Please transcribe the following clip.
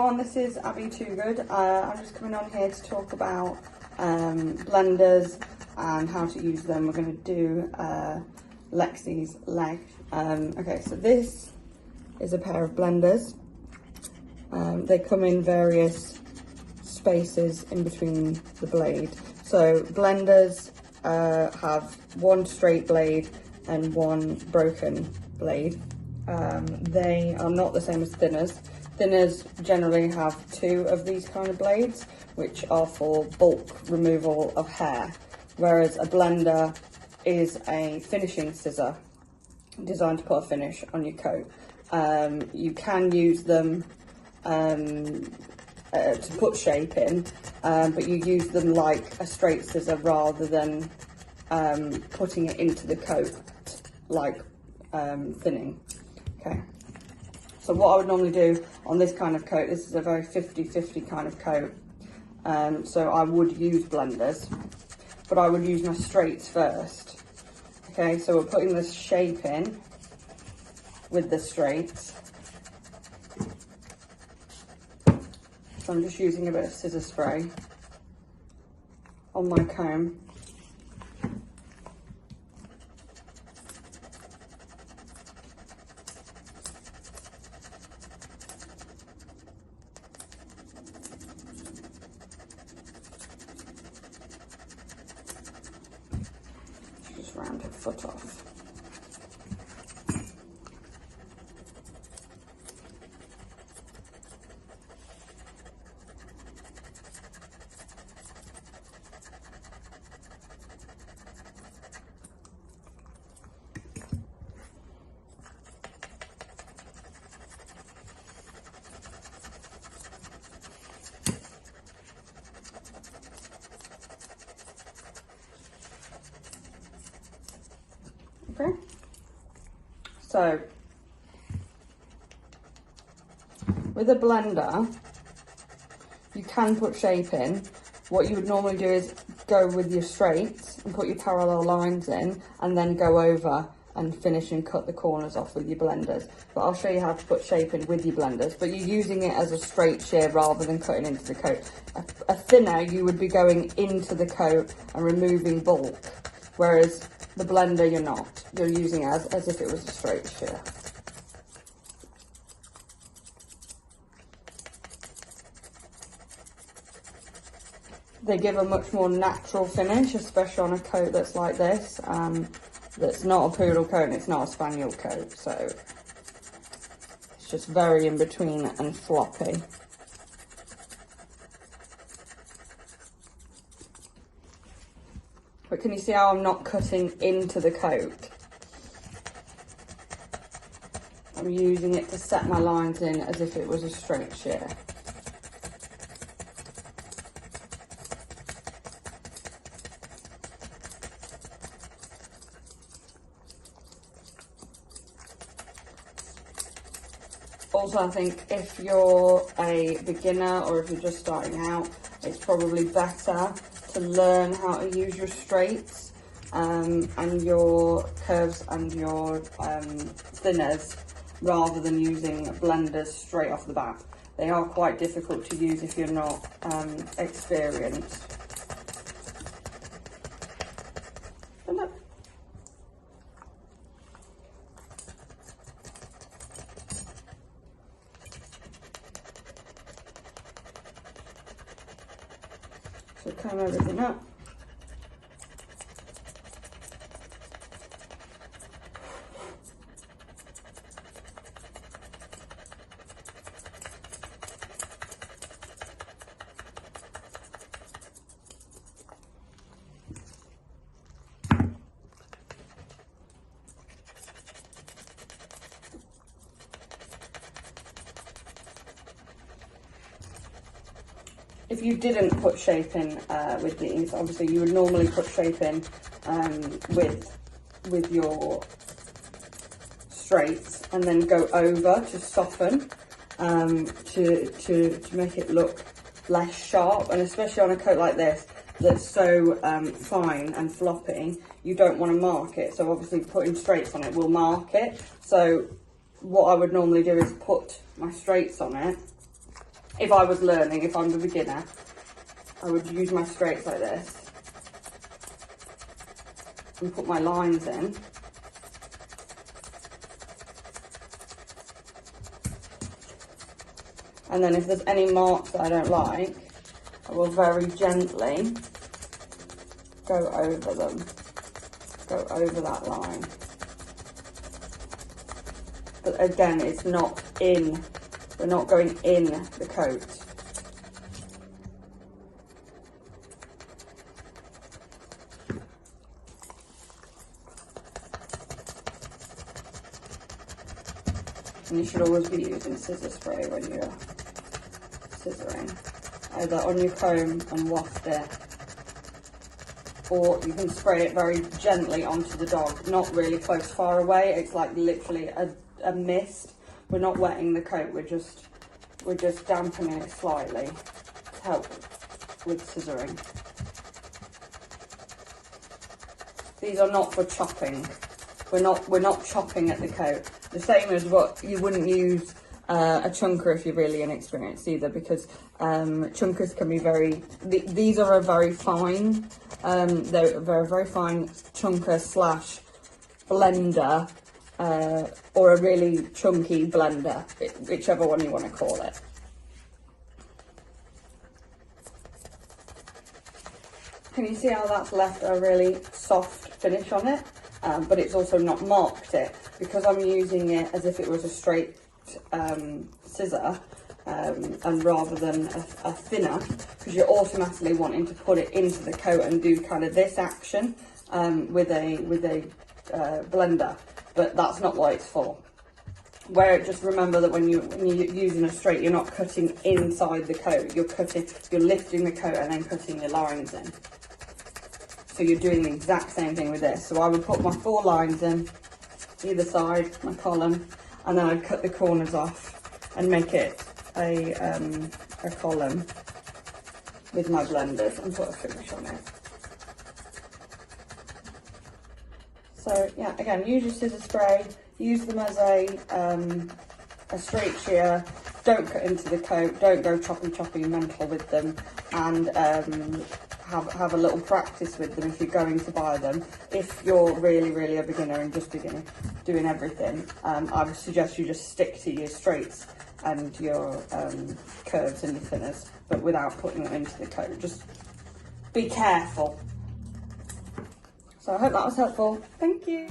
everyone, this is Abbie Toogood. I'm just coming on here to talk about blenders and how to use them. We're going to do Lexi's leg. Okay, so this is a pair of blenders. They come in various spaces in between the blade. So blenders have one straight blade and one broken blade. They are not the same as thinners. Thinners generally have two of these kind of blades, which are for bulk removal of hair, whereas a blender is a finishing scissor designed to put a finish on your coat. You can use them to put shape in, but you use them like a straight scissor rather than putting it into the coat like thinning. Okay, so what I would normally do on this kind of coat, this is a very 50-50 kind of coat, so I would use blenders, but I would use my straights first. Okay, so we're putting this shape in with the straights. So I'm just using a bit of scissor spray on my comb. Just round her foot off. Okay, so with a blender, you can put shape in. What you would normally do is go with your straights and put your parallel lines in, and then go over and finish and cut the corners off with your blenders. But I'll show you how to put shape in with your blenders, but you're using it as a straight shear rather than cutting into the coat. A thinner, you would be going into the coat and removing bulk, whereas the blender, you're not. You're using it as if it was a straight shear. They give a much more natural finish, especially on a coat that's like this. That's not a poodle coat and it's not a spaniel coat, so it's just very in between and floppy. But can you see how I'm not cutting into the coat? I'm using it to set my lines in as if it was a straight shear. Also, I think if you're a beginner or if you're just starting out, it's probably better to learn how to use your straights and your curves and your thinners rather than using blenders straight off the bat. They are quite difficult to use if you're not experienced. And look. So comb everything up. If you didn't put shape in with these, obviously you would normally put shape in with your straights and then go over to soften to make it look less sharp. And especially on a coat like this that's so fine and floppy, you don't want to mark it. So obviously putting straights on it will mark it. So what I would normally do is put my straights on it if I was learning, if I'm a beginner, I would use my straights like this and put my lines in. And then if there's any marks that I don't like, I will very gently go over them, go over that line. But again, it's not in, we're not going in the coat. And you should always be using scissor spray when you're scissoring, either on your comb and waft it, or you can spray it very gently onto the dog, not really close, far away. It's like literally a mist. We're not wetting the coat, we're just dampening it slightly to help with scissoring. These are not for chopping. We're not chopping at the coat. The same as what you wouldn't use a chunker if you're really inexperienced either, because chunkers can be these are a very fine, they're a very fine chunker slash blender, or a really chunky blender, whichever one you want to call it. Can you see how that's left a really soft finish on it? But it's also not marked it, because I'm using it as if it was a straight scissor, and rather than a thinner, because you're automatically wanting to put it into the coat and do kind of this action with a blender, but that's not what it's for. Where just remember that when you're using a straight, you're not cutting inside the coat, you're lifting the coat and then cutting your lines in. So you're doing the exact same thing with this. So I would put my 4 lines in either side, my column, and then I'd cut the corners off and make it a column with my blenders and put a finish on it. So yeah, again, use your scissor spray, use them as a straight shear. Don't cut into the coat, don't go choppy mental with them, and have a little practice with them if you're going to buy them. If you're really a beginner and just beginning doing everything, I would suggest you just stick to your straights and your curves and your thinners, but without putting them into the coat. Just be careful. So I hope that was helpful. Thank you.